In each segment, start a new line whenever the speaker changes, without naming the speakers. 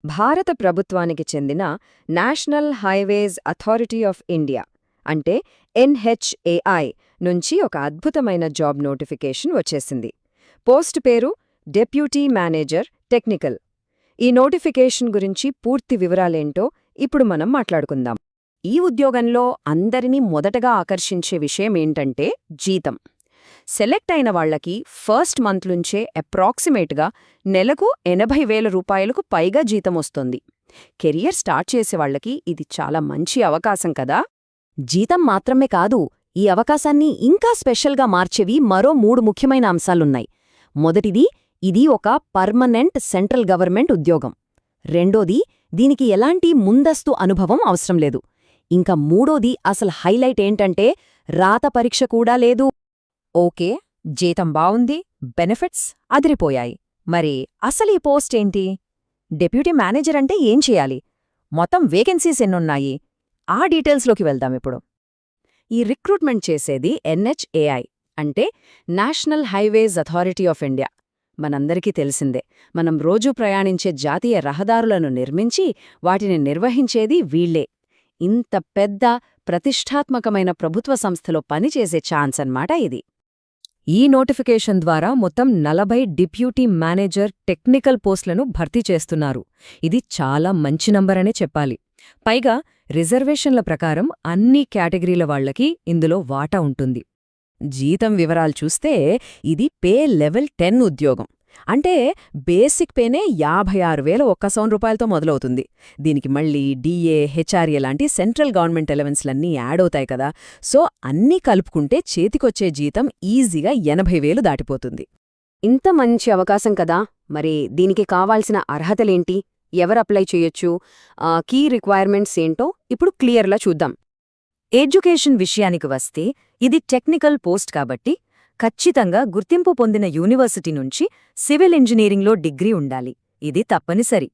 భారత ప్రభుత్వానికి చెందిన national highways authority of India అంటే ఎన్హెచ్ఏఐ నుంచి ఒక అద్భుతమైన జాబ్ నోటిఫికేషన్ వచ్చేసింది. పోస్ట్ పేరు డెప్యూటీ మేనేజర్ టెక్నికల్. ఈ నోటిఫికేషన్ గురించి పూర్తి వివరాలేంటో ఇప్పుడు మనం మాట్లాడుకుందాం.
ఈ ఉద్యోగంలో అందరినీ మొదటగా ఆకర్షించే విషయమేంటంటే జీతం. సెలెక్ట్ అయిన వాళ్లకి ఫస్ట్ మంత్లుంచే అప్రాక్సిమేట్గా నెలకు 80,000 రూపాయలకు పైగా జీతం వస్తుంది. కెరియర్ స్టార్ట్ చేసేవాళ్లకి ఇది చాలా మంచి అవకాశం కదా. జీతం మాత్రమే కాదు, ఈ అవకాశాన్ని ఇంకా స్పెషల్గా మార్చేవి మరో 3 ముఖ్యమైన అంశాలున్నాయి. మొదటిది, ఇది ఒక పర్మనెంట్ సెంట్రల్ గవర్నమెంట్ ఉద్యోగం. రెండోది, దీనికి ఎలాంటి ముందస్తు అనుభవం అవసరం లేదు. ఇంకా మూడోది, అసలు హైలైట్ ఏంటంటే రాత పరీక్ష కూడా లేదు.
ఓకే, జీతం బావుంది, బెనిఫిట్స్ అదిరిపోయాయి. మరి అసలు ఈ పోస్ట్ ఏంటి? డెప్యూటీ మేనేజర్ అంటే ఏం చేయాలి? మొత్తం వేకెన్సీస్ ఎన్నున్నాయి? ఆ డీటెయిల్స్లోకి వెళ్దామిప్పుడు. ఈ రిక్రూట్మెంట్ చేసేది ఎన్హెచ్ఏఐ అంటే national highways authority of India. మనందరికీ తెలిసిందే, మనం రోజూ ప్రయాణించే జాతీయ రహదారులను నిర్మించి వాటిని నిర్వహించేది వీళ్లే. ఇంత పెద్ద ప్రతిష్టాత్మకమైన ప్రభుత్వ సంస్థలో పనిచేసే ఛాన్స్ అన్నమాట ఇది. ఈ నోటిఫికేషన్ ద్వారా మొత్తం 40 డిప్యూటీ మేనేజర్ టెక్నికల్ పోస్టులను భర్తీ చేస్తున్నారు. ఇది చాలా మంచి నంబరనే చెప్పాలి. పైగా రిజర్వేషన్ల ప్రకారం అన్ని కేటగిరీల వాళ్లకి ఇందులో వాటా ఉంటుంది. జీతం వివరాలు చూస్తే ఇది పే లెవెల్ 10 ఉద్యోగం. అంటే బేసిక్ పేనే 56,100 రూపాయలతో మొదలవుతుంది. దీనికి మళ్ళీ డిఏ, హెచ్ఆర్ఏ లాంటి సెంట్రల్ గవర్నమెంట్ ఎలవెన్స్లన్నీ యాడ్ అవుతాయి కదా. సో అన్నీ కలుపుకుంటే చేతికొచ్చే జీతం ఈజీగా 80,000 దాటిపోతుంది.
ఇంత మంచి అవకాశం కదా. మరి దీనికి కావాల్సిన అర్హతలేంటి? ఎవరు అప్లై చేయొచ్చు? కీ రిక్వైర్మెంట్స్ ఏంటో ఇప్పుడు క్లియర్లా చూద్దాం.
ఎడ్యుకేషన్ విషయానికి వస్తే ఇది టెక్నికల్ పోస్ట్ కాబట్టి ఖచ్చితంగా గుర్తింపు పొందిన యూనివర్సిటీ నుంచి సివిల్ ఇంజనీరింగ్లో డిగ్రీ ఉండాలి. ఇది తప్పనిసరి.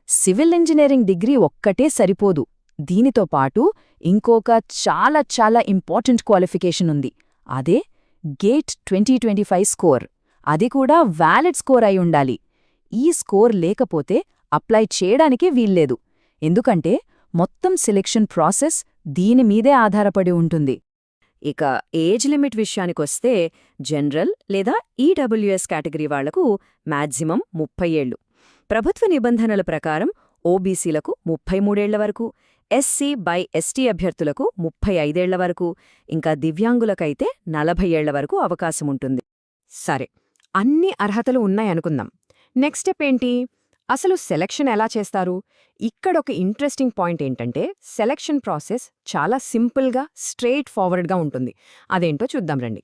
సివిల్ ఇంజనీరింగ్ డిగ్రీ ఒక్కటే సరిపోదు. దీనితో పాటు ఇంకొక చాలా ఇంపార్టెంట్ క్వాలిఫికేషన్ ఉంది. అదే గేట్ 2025 స్కోర్. అది కూడా వ్యాలిడ్ స్కోర్ అయి ఉండాలి. ఈ స్కోర్ లేకపోతే అప్లై చేయడానికే వీల్లేదు. ఎందుకంటే మొత్తం సెలెక్షన్ ప్రాసెస్ దీనిమీదే ఆధారపడి ఉంటుంది.
ఇక ఏజ్ లిమిట్ విషయానికొస్తే జనరల్ లేదా ఈడబ్ల్యూఎస్ కేటగిరీ వాళ్లకు మ్యాక్సిమం 30 ఏళ్లు. ప్రభుత్వ నిబంధనల ప్రకారం ఓబీసీలకు 33 ఏళ్ల వరకు, ఎస్సీ/ఎస్టీ అభ్యర్థులకు 35 ఏళ్ల వరకు, ఇంకా దివ్యాంగులకైతే 40 ఏళ్ల వరకు అవకాశముంటుంది. సరే, అన్ని అర్హతలు ఉన్నాయనుకుందాం. నెక్స్ట్ స్టెప్ ఏంటి? అసలు సెలక్షన్ ఎలా చేస్తారు? ఇక్కడొక ఇంట్రెస్టింగ్ పాయింట్ ఏంటంటే సెలక్షన్ ప్రాసెస్ చాలా సింపుల్గా, స్ట్రెయిట్ ఫార్వర్డ్గా ఉంటుంది. అదేంటో చూద్దాం రండి.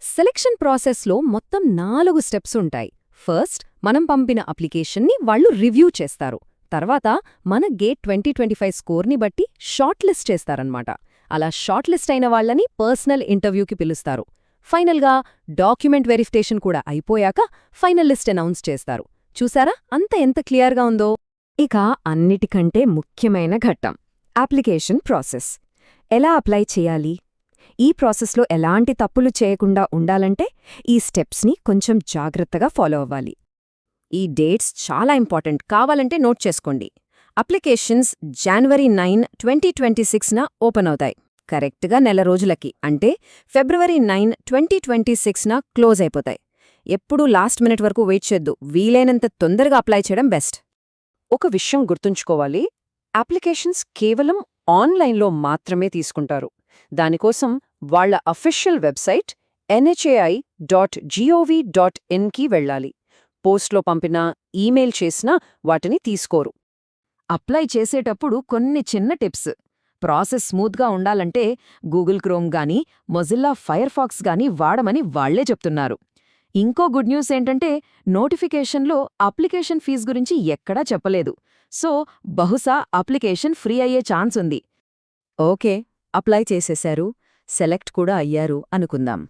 సెలక్షన్ ప్రాసెస్లో మొత్తం 4 స్టెప్స్ ఉంటాయి. ఫస్ట్, మనం పంపిన అప్లికేషన్ని వాళ్లు రివ్యూ చేస్తారు. తర్వాత మన గేట్ 2025 స్కోర్ని బట్టి షార్ట్ లిస్ట్ చేస్తారన్నమాట. అలా షార్ట్ లిస్ట్ అయిన వాళ్లని పర్సనల్ ఇంటర్వ్యూకి పిలుస్తారు. ఫైనల్గా డాక్యుమెంట్ వెరిఫికేషన్ కూడా అయిపోయాక ఫైనల్ లిస్ట్ అనౌన్స్ చేస్తారు. చూసారా అంత ఎంత క్లియర్గా ఉందో? ఇక అన్నిటికంటే ముఖ్యమైన ఘట్టం అప్లికేషన్ ప్రాసెస్. ఎలా అప్లై చేయాలి? ఈ ప్రాసెస్లో ఎలాంటి తప్పులు చేయకుండా ఉండాలంటే ఈ స్టెప్స్ని కొంచెం జాగ్రత్తగా ఫాలో అవ్వాలి. ఈ డేట్స్ చాలా ఇంపార్టెంట్, కావాలంటే నోట్ చేసుకోండి. అప్లికేషన్స్ January 9, 2026న ఓపెన్ అవుతాయి. కరెక్ట్గా నెల రోజులకి, అంటే February 9, 2026న క్లోజ్ అయిపోతాయి. ఎప్పుడూ లాస్ట్ మినిట్ వరకు వెయిట్ చేద్దు. వీలైనంత తొందరగా అప్లై చేయడం బెస్ట్. ఒక విషయం గుర్తుంచుకోవాలి, అప్లికేషన్స్ కేవలం ఆన్లైన్లో మాత్రమే తీసుకుంటారు. దానికోసం వాళ్ల అఫీషియల్ వెబ్సైట్ nhai.gov.inకి వెళ్ళాలి. పోస్ట్లో పంపినా, ఈమెయిల్ చేసినా వాటిని తీసుకోరు. అప్లై చేసేటప్పుడు కొన్ని చిన్న టిప్స్. ప్రాసెస్ స్మూత్గా ఉండాలంటే గూగుల్ క్రోమ్ గానీ, మొజిల్లా ఫైర్ ఫాక్స్ గానీ వాడమని వాళ్లే చెప్తున్నారు. ఇంకో గుడ్ న్యూస్ ఏంటంటే నోటిఫికేషన్లో అప్లికేషన్ ఫీజు గురించి ఎక్కడా చెప్పలేదు. సో బహుశా అప్లికేషన్ ఫ్రీ అయ్యే ఛాన్స్ ఉంది. ఓకే, అప్లై చేసేశారు, సెలెక్ట్ కూడా అయ్యారు అనుకుందాం.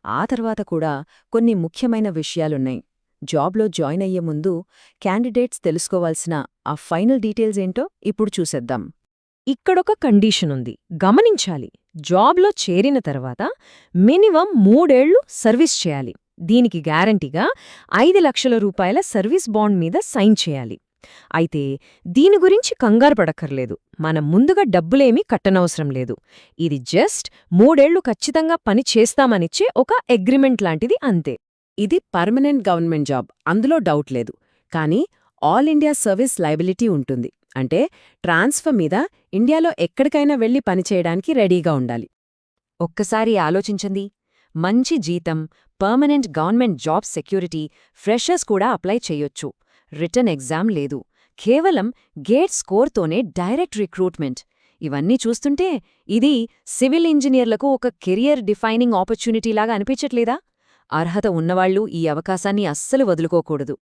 ఆ తర్వాత కూడా కొన్ని ముఖ్యమైన విషయాలున్నాయి. జాబ్లో జాయిన్ అయ్యే ముందు క్యాండిడేట్స్ తెలుసుకోవాల్సిన ఆ ఫైనల్ డీటెయిల్స్ ఏంటో ఇప్పుడు చూసేద్దాం. ఇక్కడొక కండీషన్ ఉంది, గమనించాలి. జాబ్లో చేరిన తర్వాత మినిమం 3 ఏళ్లు సర్వీస్ చేయాలి. దీనికి గ్యారంటీగా 5 లక్షల రూపాయల సర్వీస్ బాండ్ మీద సైన్ చేయాలి. అయితే దీని గురించి కంగారు పడక్కర్లేదు. మనం ముందుగా డబ్బులేమీ కట్టనవసరం లేదు. ఇది జస్ట్ 3 ఏళ్లు ఖచ్చితంగా పని చేస్తామనిచ్చే ఒక అగ్రిమెంట్ లాంటిది అంతే.
ఇది పర్మనెంట్ గవర్నమెంట్ జాబ్, అందులో డౌట్ లేదు. కానీ ఆల్ ఇండియా సర్వీస్ లయబిలిటీ ఉంటుంది. అంటే ట్రాన్స్ఫర్ మీద ఇండియాలో ఎక్కడికైనా వెళ్లి పనిచేయడానికి రెడీగా ఉండాలి.
ఒక్కసారి ఆలోచించండి. మంచి జీతం, permanent government job security, freshers కూడా అప్లై చేయొచ్చు. రిటర్న్ ఎగ్జామ్ లేదు. కేవలం గేట్ స్కోర్తోనే డైరెక్ట్ రిక్రూట్మెంట్. ఇవన్నీ చూస్తుంటే ఇది సివిల్ ఇంజనీర్లకు ఒక కెరియర్ డిఫైనింగ్ ఆపర్చునిటీలాగా అనిపించట్లేదా? అర్హత ఉన్నవాళ్లు ఈ అవకాశాన్ని అస్సలు వదులుకోకూడదు.